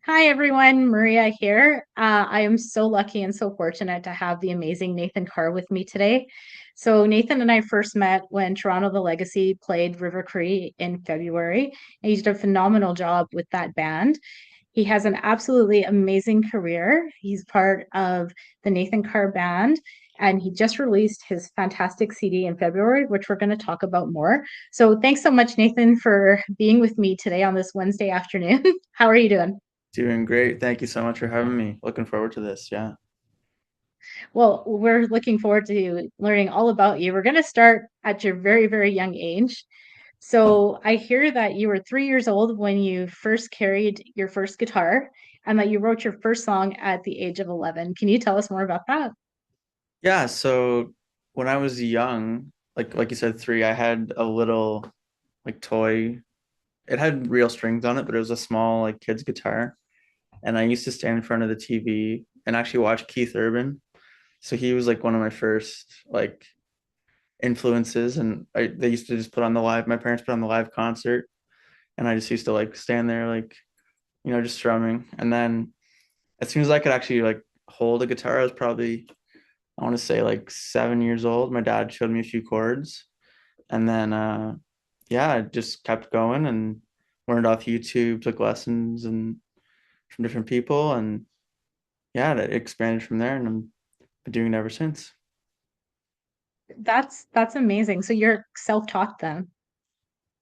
Hi everyone, Maria here. I am so lucky and so fortunate to have the amazing Nathan Carr with me today. So Nathan and I first met when Toronto The Legacy played River Cree in February, and he did a phenomenal job with that band. He has an absolutely amazing career. He's part of the Nathan Carr Band, and he just released his fantastic CD in February, which we're going to talk about more. So thanks so much, Nathan, for being with me today on this Wednesday afternoon. How are you doing? Doing great. Thank you so much for having me. Looking forward to this. Yeah. Well, we're looking forward to learning all about you. We're going to start at your very, very young age. So I hear that you were 3 years old when you first carried your first guitar and that you wrote your first song at the age of 11. Can you tell us more about that? Yeah, so when I was young, like you said, three, I had a little like toy. It had real strings on it, but it was a small like kid's guitar. And I used to stand in front of the TV and actually watch Keith Urban. So he was like one of my first like influences. And they used to just put on the live, my parents put on the live concert. And I just used to like stand there like, just strumming. And then as soon as I could actually like hold a guitar, I was probably I want to say like 7 years old. My dad showed me a few chords, and then yeah, I just kept going and learned off YouTube, took lessons and from different people, and yeah, it expanded from there, and I'm been doing it ever since. That's amazing. So you're self-taught then.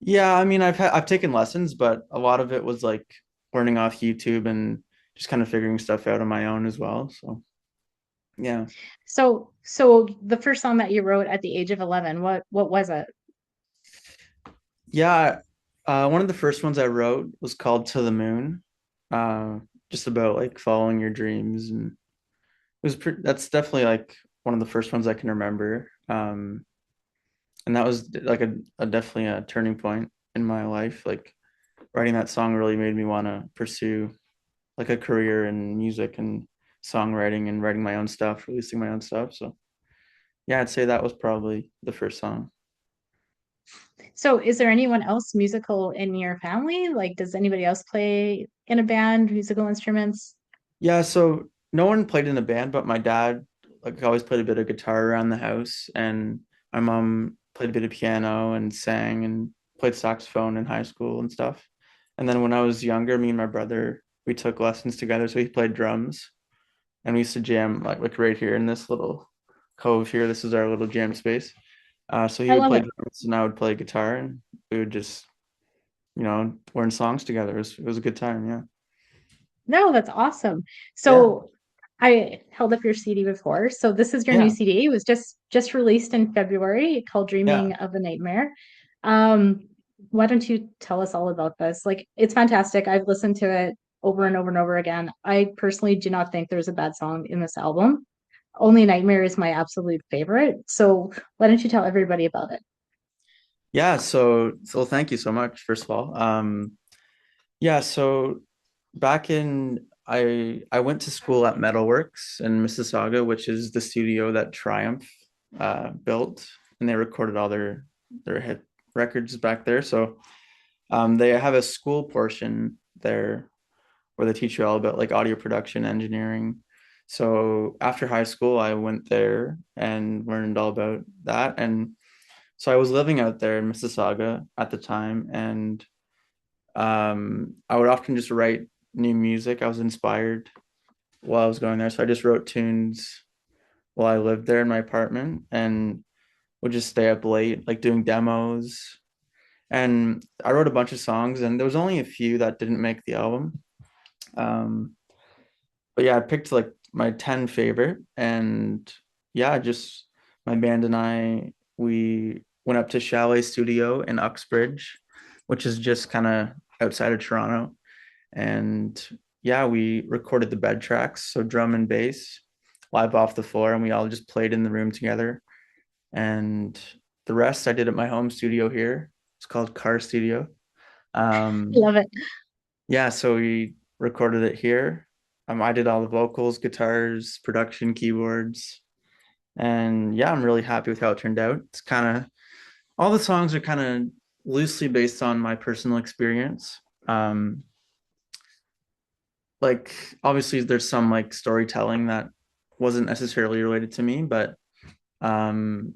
Yeah, I mean, I've taken lessons, but a lot of it was like learning off YouTube and just kind of figuring stuff out on my own as well. So yeah, So the first song that you wrote at the age of 11, what was it? yeah. One of the first ones I wrote was called "To the Moon," uh, just about like following your dreams and that's definitely like one of the first ones I can remember. And that was like a definitely a turning point in my life. Like writing that song really made me want to pursue like a career in music and songwriting and writing my own stuff, releasing my own stuff. So yeah, I'd say that was probably the first song. So is there anyone else musical in your family? Like, does anybody else play in a band, musical instruments? Yeah, so no one played in a band, but my dad like always played a bit of guitar around the house, and my mom played a bit of piano and sang and played saxophone in high school and stuff. And then when I was younger, me and my brother we took lessons together. So he played drums, and we used to jam like right here in this little cove here. This is our little jam space. So he I would love play it. drums, and I would play guitar, and we would just learn songs together. It was a good time. Yeah, No, that's awesome. yeah, So I held up your CD before. So this is your new yeah, CD. It was just released in February called yeah. Dreaming of a Nightmare. Um, why don't you tell us all about this? Like, it's fantastic. I've listened to it over and over and over again. I personally do not think there's a bad song in this album. Only Nightmare is my absolute favorite. So why don't you tell everybody about it? Yeah, so thank you so much, first of all. Yeah, so back in I went to school at Metalworks in Mississauga, which is the studio that Triumph built, and they recorded all their hit records back there. So they have a school portion there where they teach you all about like audio production engineering. So after high school, I went there and learned all about that. And so I was living out there in Mississauga at the time, and I would often just write new music. I was inspired while I was going there, so I just wrote tunes while I lived there in my apartment, and would just stay up late, like doing demos. And I wrote a bunch of songs, and there was only a few that didn't make the album. Um, but yeah, I picked like my 10 favorite, and yeah, just my band and I, we went up to Chalet Studio in Uxbridge, which is just kind of outside of Toronto. And yeah, we recorded the bed tracks, so drum and bass live off the floor, and we all just played in the room together. And the rest I did at my home studio here. It's called Car Studio. Um, Love it. yeah, so we recorded it here. I did all the vocals, guitars, production, keyboards, and yeah, I'm really happy with how it turned out. It's kind of all the songs are kind of loosely based on my personal experience. Um, like obviously there's some like storytelling that wasn't necessarily related to me, but um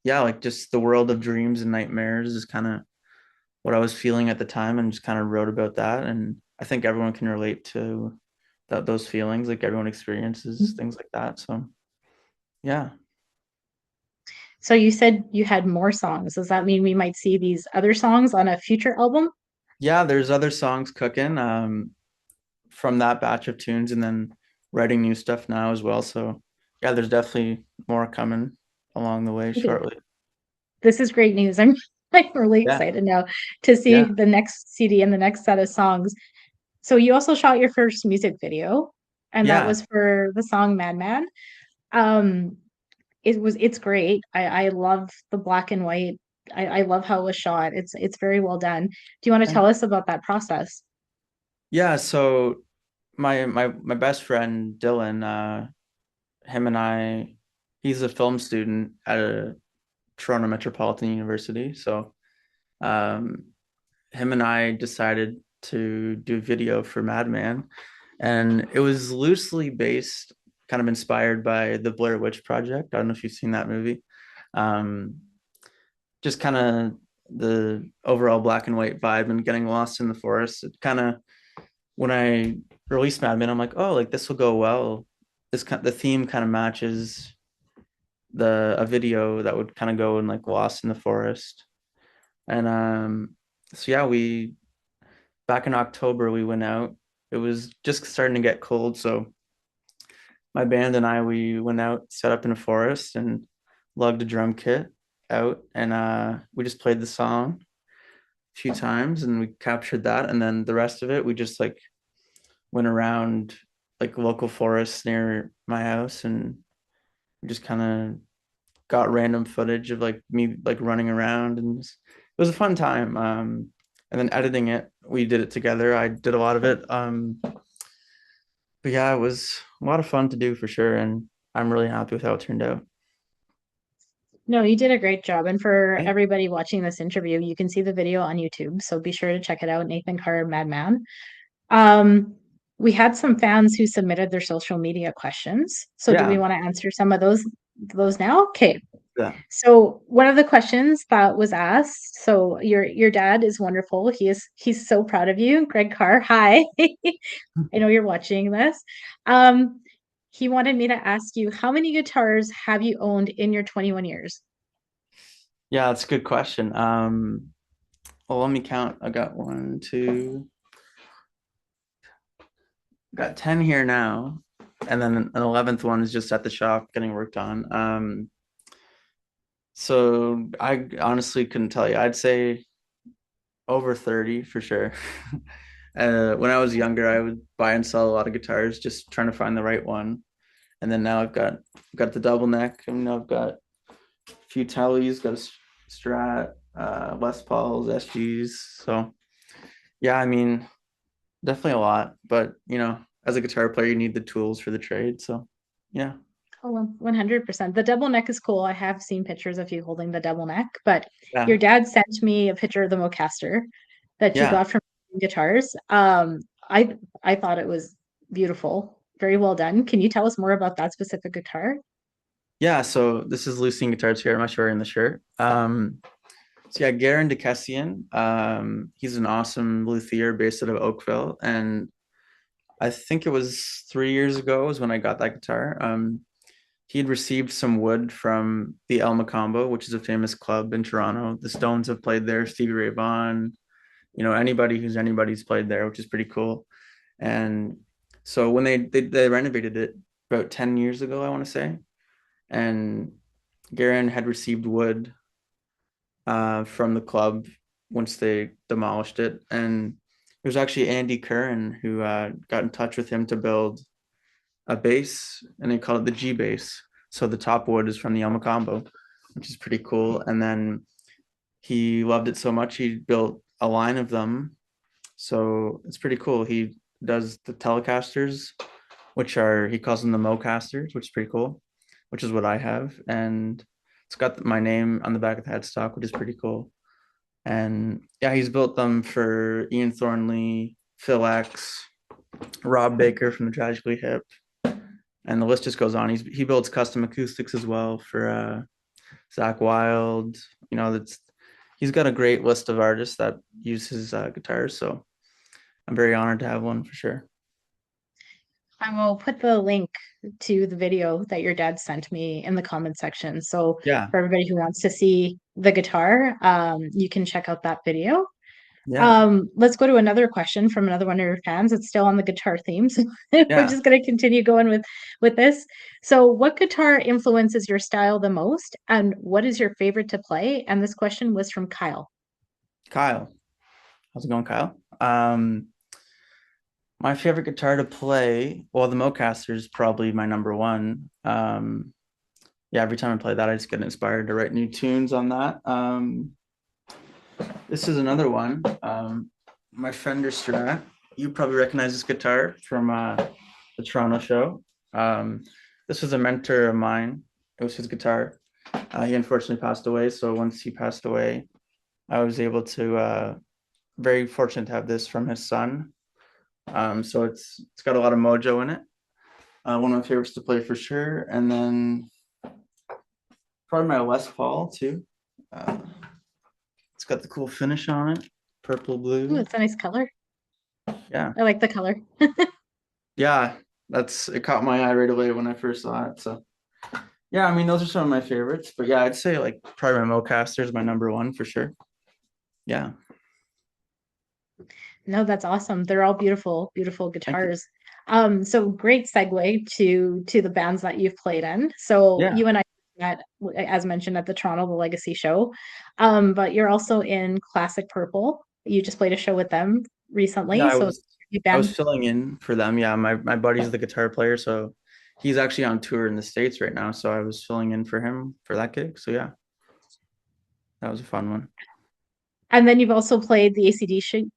yeah, like just the world of dreams and nightmares is kind of what I was feeling at the time and just kind of wrote about that. And I think everyone can relate to those feelings, like everyone experiences things like that. So yeah. So you said you had more songs. Does that mean we might see these other songs on a future album? Yeah, there's other songs cooking from that batch of tunes and then writing new stuff now as well. So yeah, there's definitely more coming along the way Okay, shortly. this is great news. I'm really Yeah. excited now to Yeah. see the next CD and the next set of songs. So you also shot your first music video, and that Yeah. was for the song Madman. Um, it's great. I love the black and white. I love how it was shot. It's very well done. Do you want to tell us about that process? Yeah, so my best friend Dylan, him and I, he's a film student at a Toronto Metropolitan University. So um, him and I decided to do video for Madman, and it was loosely based, kind of inspired by the Blair Witch Project. I don't know if you've seen that movie. Um, just kind of the overall black and white vibe and getting lost in the forest. It kind of when I released Madman, I'm like, oh, like this will go well. The theme kind of matches the a video that would kind of go in like Lost in the Forest. And so yeah, we back in October we went out. It was just starting to get cold, so my band and I we went out, set up in a forest and lugged a drum kit out and we just played the song a few times and we captured that and then the rest of it we just like went around like local forests near my house and just kind of got random footage of like me like running around and it was a fun time. And then editing it, we did it together. I did a lot of it. But yeah, it was a lot of fun to do for sure, and I'm really happy with how it turned out. No, you did a great job. And for Right? everybody watching this interview, you can see the video on YouTube. So be sure to check it out, Nathan Carr, Madman. Um, we had some fans who submitted their social media questions. So do we Yeah, want to answer some of those now? Okay. yeah, So one of the questions that was asked, so your dad is wonderful. He's so proud of you. Greg Carr, hi. I know you're watching this. Um, he wanted me to ask you, how many guitars have you owned in your 21 years? yeah. That's a good question. Well, let me count. I got one, two, got 10 here now, and then an 11th one is just at the shop getting worked on. So I honestly couldn't tell you. I'd say over 30 for sure. When I was younger, I would buy and sell a lot of guitars, just trying to find the right one. And then now I've got the double neck, and I've got a few Tellys, got a Strat, Les Pauls, SGs. So yeah, I mean, definitely a lot. But as a guitar player, you need the tools for the trade. So yeah, Oh, 100%. The double neck is cool. I have seen pictures of you holding the double neck, but yeah, your dad sent me a picture of the Mocaster that he yeah, got from guitars. I thought it was beautiful. Very well done. Can you tell us more about that specific guitar? yeah. So this is Lucien Guitars here. I'm not sure in the shirt. So yeah, Garen DeKessian, he's an awesome luthier based out of Oakville, and I think it was 3 years ago was when I got that guitar. He had received some wood from the El Macambo, which is a famous club in Toronto. The Stones have played there, Stevie Ray Vaughan, anybody who's anybody's played there, which is pretty cool. And so when they renovated it about 10 years ago, I want to say, and Garen had received wood from the club once they demolished it. And it was actually Andy Curran who got in touch with him to build a bass, and they call it the G bass. So the top wood is from the Yama combo, which is pretty cool. And then he loved it so much he built a line of them. So it's pretty cool. He does the Telecasters, which are he calls them the Mocasters, which is pretty cool, which is what I have, and it's got my name on the back of the headstock, which is pretty cool. And yeah, he's built them for Ian Thornley, Phil X, Rob Baker from the Tragically Hip, and the list just goes on. He builds custom acoustics as well for Zach Wild. That's he's got a great list of artists that use his guitars. So I'm very honored to have one for sure. I will put the link to the video that your dad sent me in the comment section. So Yeah, for everybody who wants to see the guitar, you can check out that video. yeah, Let's go to another question from another one of your fans. It's still on the guitar theme, so we're yeah. just going to continue going with this. So, what guitar influences your style the most, and what is your favorite to play? And this question was from Kyle. Kyle, how's it going, Kyle? My favorite guitar to play, well, the Mocaster is probably my number one. Yeah, every time I play that, I just get inspired to write new tunes on that. This is another one. My Fender Strat. You probably recognize this guitar from the Toronto show. This was a mentor of mine. It was his guitar. He unfortunately passed away. So once he passed away, I was able to very fortunate to have this from his son. So it's got a lot of mojo in it. One of my favorites to play for sure. And then probably my Les Paul too. Uh, it's got the cool finish on it, purple Ooh, blue. it's a nice color. Yeah, I like the color. yeah. That's it caught my eye right away when I first saw it. So yeah, I mean those are some of my favorites. But yeah, I'd say like probably my Mocaster is my number one for sure. Yeah, No, that's awesome. They're all beautiful, beautiful thank you. guitars. So great segue to the bands that you've played in. So Yeah, you and I met, as mentioned, at the Toronto The Legacy show. But you're also in Classic Purple. You just played a show with them yeah. recently. I So was you I was band. filling in for them. Yeah, my buddy's the guitar player, so he's actually on tour in the States right now. So I was filling in for him for that gig. So yeah, that was a fun one. And then you've also played the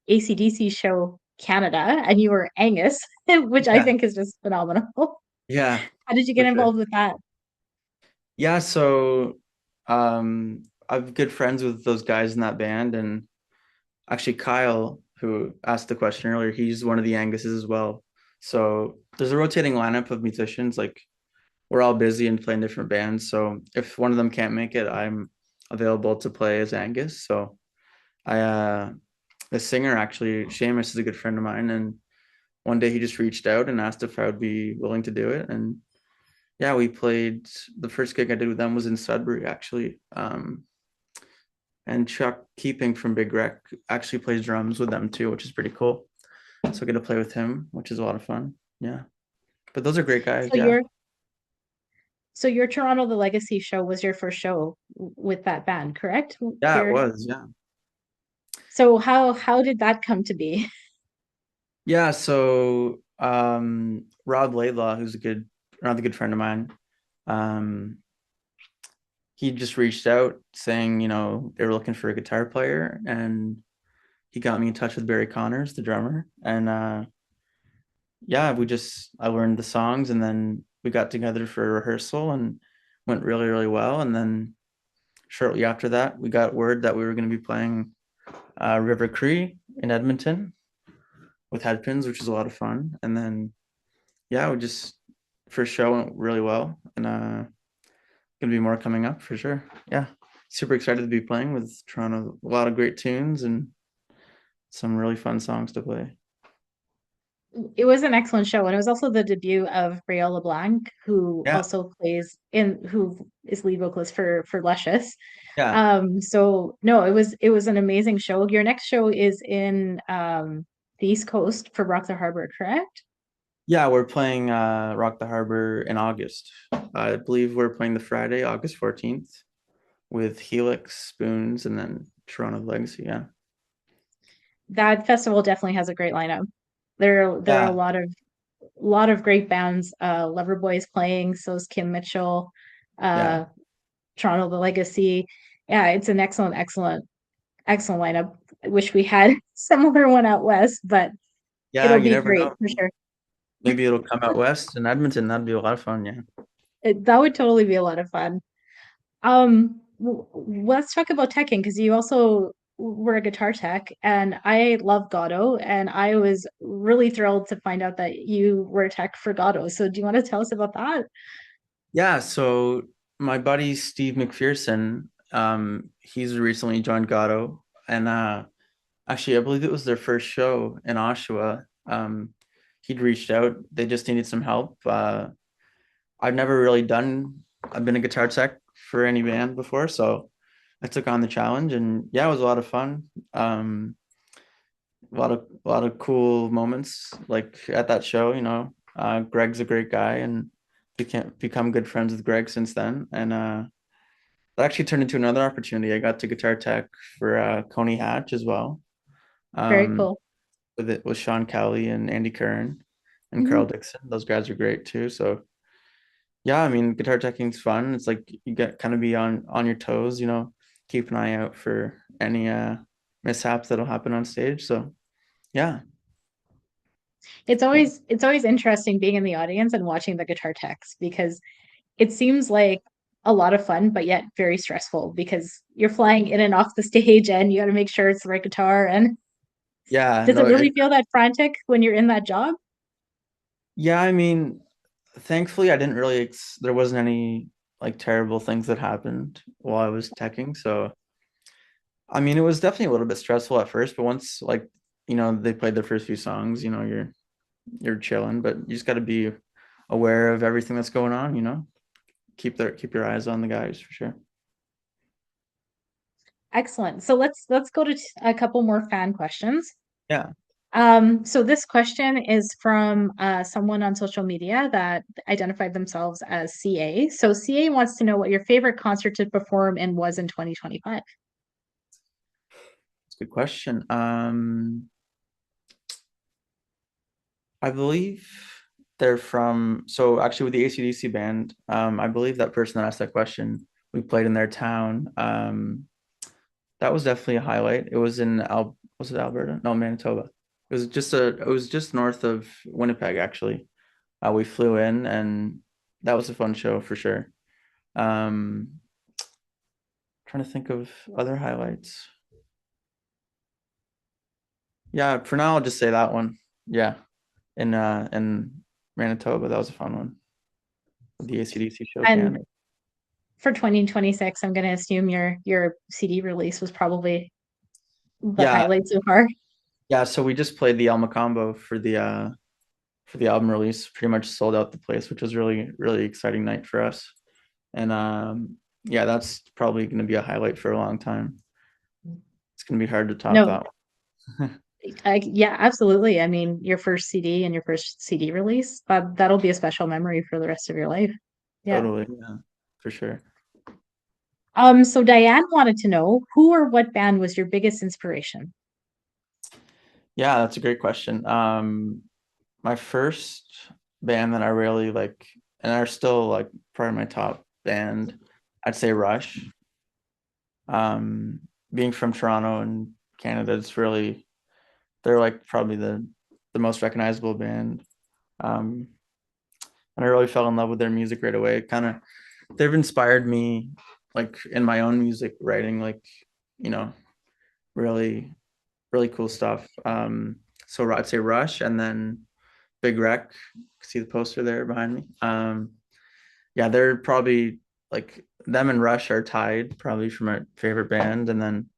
ACDC show Canada, and you were Angus, which I Yeah, think is just phenomenal. yeah, How did you for get sure. involved with that? Yeah, so I'm good friends with those guys in that band, and actually Kyle, who asked the question earlier, he's one of the Anguses as well. So there's a rotating lineup of musicians. Like we're all busy and playing different bands. So if one of them can't make it, I'm available to play as Angus. So I the singer actually, Seamus is a good friend of mine, and one day he just reached out and asked if I would be willing to do it. And yeah, we played the first gig I did with them was in Sudbury actually. And Chuck Keeping from Big Wreck actually plays drums with them too, which is pretty cool. So I get to play with him, which is a lot of fun. Yeah. But those are great guys. So Yeah. your Toronto The Legacy show was your first show with that band, correct? Yeah, it Your was. Yeah. So how did that come to be? Yeah. So Rob Laidlaw, who's another good friend of mine, um, he just reached out saying, they were looking for a guitar player, and he got me in touch with Barry Connors, the drummer. And yeah, I learned the songs, and then we got together for a rehearsal and went really, really well. And then shortly after that, we got word that we were going to be playing River Cree in Edmonton with Headpins, which was a lot of fun. And then, yeah, we just first show went really well, and gonna be more coming up for sure. Yeah, super excited to be playing with Toronto. A lot of great tunes and some really fun songs to play. It was an excellent show, and it was also the debut of Braille LeBlanc, Yeah, who is lead vocalist for Luscious. yeah, So no, it was an amazing show. Your next show is in the East Coast for Rock the Harbor, correct? yeah. We're playing Rock the Harbor in August. I believe we're playing the Friday, August 14th, with Helix, Spoons, and then Toronto Legacy. Yeah, That festival definitely has a great lineup. There are a yeah, lot of great bands. Loverboy is playing, so is Kim Mitchell, yeah, uh, Toronto The Legacy. Yeah, it's an excellent lineup. I wish we had similar one out west, but yeah. it'll You be never great know. for sure. Maybe it'll come out west in Edmonton. That'd be a lot of fun. Yeah. That would totally be a lot of fun. Let's talk about teching because you also were a guitar tech, and I love Gatto, and I was really thrilled to find out that you were a tech for Gatto. So do you want to tell us about that? Yeah, so my buddy Steve McPherson, he's recently joined Gatto, and actually, I believe it was their first show in Oshawa. He'd reached out. They just needed some help. I've never really I've been a guitar tech for any band before, so I took on the challenge, and yeah, it was a lot of fun. A lot of cool moments like at that show, you know. Greg's a great guy, and become good friends with Greg since then. And that actually turned into another opportunity. I got to guitar tech for Coney Hatch as well. Very Um, cool. with Sean Cowley and Andy Curran and Carl Mhm. Dixon. Those guys are great too. So yeah, I mean, guitar teching's fun. It's like you get kind of be on your toes, you know, keep an eye out for any mishaps that'll happen on stage. So yeah, It's always interesting being in the audience and watching the guitar techs because it seems like a lot of fun, but yet very stressful because you're flying in and off the stage and you got to make sure it's the right guitar. And yeah, does it no, really feel that frantic when you're in that job? yeah. I mean, thankfully, I didn't really. There wasn't any like terrible things that happened while I was teching. So I mean, it was definitely a little bit stressful at first, but once like they played their first few songs, you're chilling, but you just got to be aware of everything that's going on. Keep your eyes on the guys for sure. Excellent. So let's go to a couple more fan questions. Yeah, So this question is from someone on social media that identified themselves as CA. So CA wants to know what your favorite concert to perform in was in 2025. it's a good question. I believe they're from, so actually with the AC/DC band, I believe that person that asked that question, we played in their town. That was definitely a highlight. It was in was it Alberta? No, Manitoba. It was just north of Winnipeg actually. We flew in, and that was a fun show for sure. Um, Trying to think of other highlights. Yeah, for now I'll just say that one. Yeah, in Manitoba, that was a fun one. The AC/DC show And Canada. for 2026, I'm going to assume your CD release was probably the Yeah, highlight so far. yeah. So we just played the Alma combo for the album release. Pretty much sold out the place, which was really really exciting night for us. And yeah, that's probably going to be a highlight for a long time. It's going to be hard to top No, that one. yeah, absolutely. I mean, your first CD and your first CD release, that'll be a special memory for the rest of your life. Yeah. Totally, yeah, for sure. So Diane wanted to know who or what band was your biggest inspiration? Yeah, that's a great question. My first band that I really like, and are still like part of my top band, I'd say Rush. Um, Being from Toronto and Canada, they're like probably the most recognizable band. Um, and I really fell in love with their music right away. They've inspired me like in my own music writing, like, you know, really, really cool stuff. So I'd say Rush and then Big Wreck. See the poster there behind me. Yeah, they're probably like them and Rush are tied probably for my favorite band. And then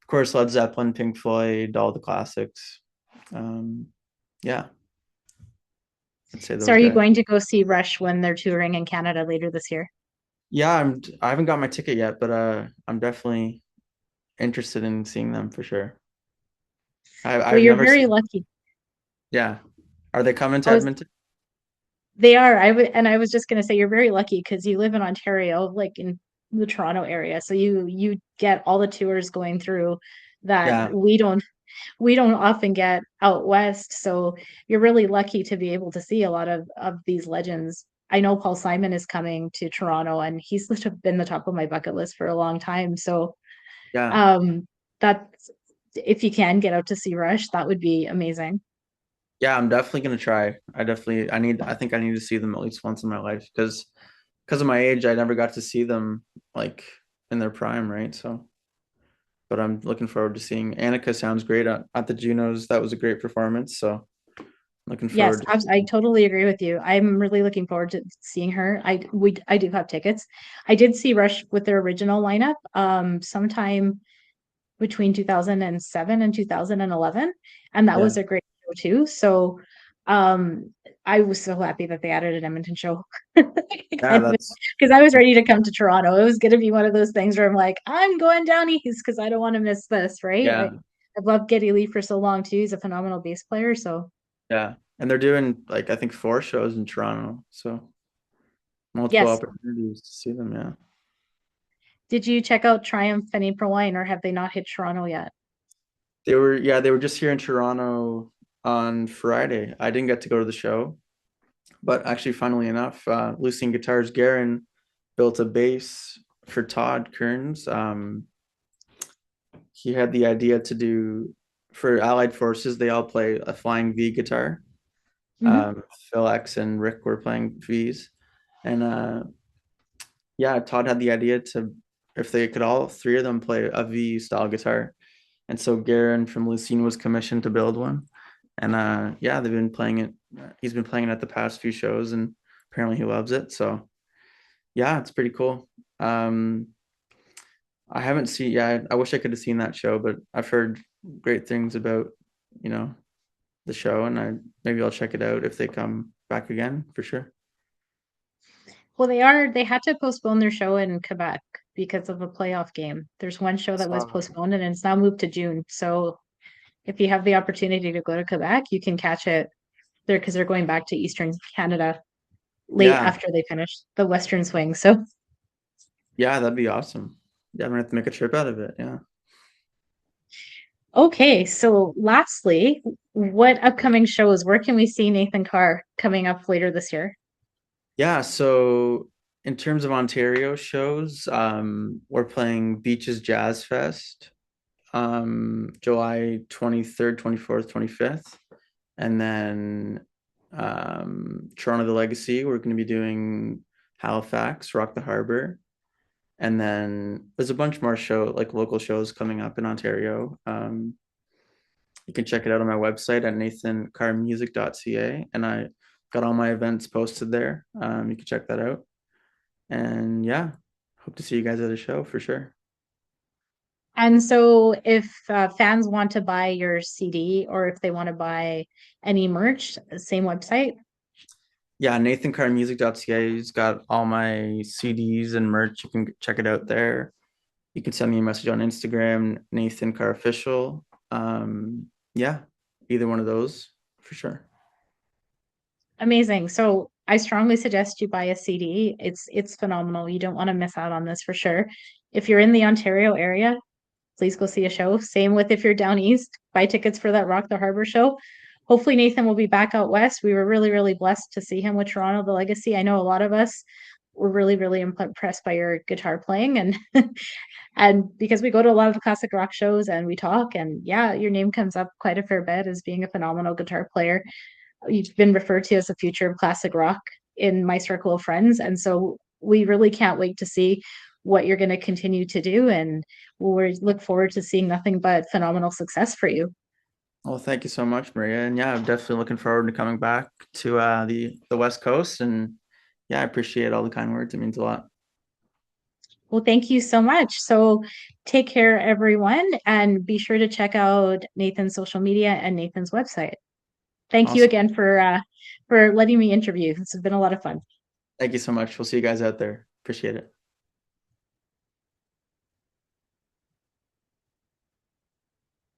of course Led Zeppelin, Pink Floyd, all the classics. Um, yeah, I'd say So those are you guys. going to go see Rush when they're touring in Canada later this year? Yeah, I haven't got my ticket yet, but I'm definitely interested in seeing them for sure. Well, I've you're never very seen. lucky. Yeah, are they coming to I was Edmonton? They are. I was just going to say you're very lucky because you live in Ontario, like in the Toronto area. So you get all the tours going through that Yeah, we don't often get out west. So you're really lucky to be able to see a lot of these legends. I know Paul Simon is coming to Toronto and he's been the top of my bucket list for a long time. So yeah, um that's if you can get out to see Rush, that would be amazing. yeah. I'm definitely gonna try. I think I need to see them at least once in my life because of my age, I never got to see them like in their prime, right? So but I'm looking forward to seeing Annika. Sounds great at the Junos. That was a great performance. So looking Yes, forward to I seeing. totally agree with you. I'm really looking forward to seeing her. I do have tickets. I did see Rush with their original lineup sometime between 2007 and 2011, and that Yeah, was a great show too. So um I was so happy that they added an Edmonton show. yeah, Kind of that's because I was ready to come to Toronto. It was going to be one of those things where I'm like, I'm going down east because I don't want to miss this, right? yeah, I've loved Geddy Lee for so long too. He's a phenomenal bass player. So yeah. And they're doing like I think 4 shows in Toronto, so multiple yes. opportunities to see them. Yeah, Did you check out Triumph and April Wine or have they not hit Toronto yet? they were just here in Toronto on Friday. I didn't get to go to the show, but actually, funnily enough, Lucien Guitars Garen built a bass for Todd Kearns. He had the idea to do for Allied Forces. They all play a flying V guitar. Hmm. Phil X and Rick were playing V's, and yeah, Todd had the idea to if they could all 3 of them play a V style guitar, and so Garen from Lucene was commissioned to build one, and yeah, they've been playing it. He's been playing it at the past few shows, and apparently he loves it. So yeah, it's pretty cool. Um, I haven't seen. Yeah, I wish I could have seen that show, but I've heard great things about you know the show, and I maybe I'll check it out if they come back again for sure. Well, they had to postpone their show in Quebec because of a playoff game. There's one show that was So postponed and it's now moved to June. So if you have the opportunity to go to Quebec, you can catch it there because they're going back to Eastern Canada late yeah, after they finish the Western swing. So yeah, that'd be awesome. Yeah, I'm gonna have to make a trip out of it. Yeah. okay, so lastly, what upcoming shows, where can we see Nathan Carr coming up later this year? Yeah, so in terms of Ontario shows, we're playing Beaches Jazz Fest, July 23rd, 24th, 25th. And then Toronto the Legacy, we're going to be doing Halifax, Rock the Harbor. And then there's a bunch more like local shows coming up in Ontario. You can check it out on my website at nathancarmusic.ca. And I got all my events posted there. You can check that out. And yeah, hope to see you guys at a show for sure. And so if fans want to buy your CD or if they want to buy any merch, same website. Yeah, nathancarmusic.ca has got all my CDs and merch. You can check it out there. You can send me a message on Instagram, Nathan Carr Official. Yeah, either one of those for sure. Amazing. So I strongly suggest you buy a CD. It's phenomenal. You don't want to miss out on this for sure. If you're in the Ontario area, please go see a show. Same with if you're down east, buy tickets for that Rock the Harbor show. Hopefully Nathan will be back out west. We were really, really blessed to see him with Toronto, the Legacy. I know a lot of us were really, really impressed by your guitar playing and and because we go to a lot of the classic rock shows and we talk and yeah, your name comes up quite a fair bit as being a phenomenal guitar player. You've been referred to as the future of classic rock in my circle of friends. And so we really can't wait to see what you're going to continue to do. And we look forward to seeing nothing but phenomenal success for you. Well, thank you so much, Maria. And yeah, I'm definitely looking forward to coming back to the West Coast. And yeah, I appreciate all the kind words. It means a lot. Well, thank you so much. So take care, everyone, and be sure to check out Nathan's social media and Nathan's website. Thank you Awesome. again for letting me interview. This has been a lot of fun. Thank you so much. We'll see you guys out there. Appreciate it.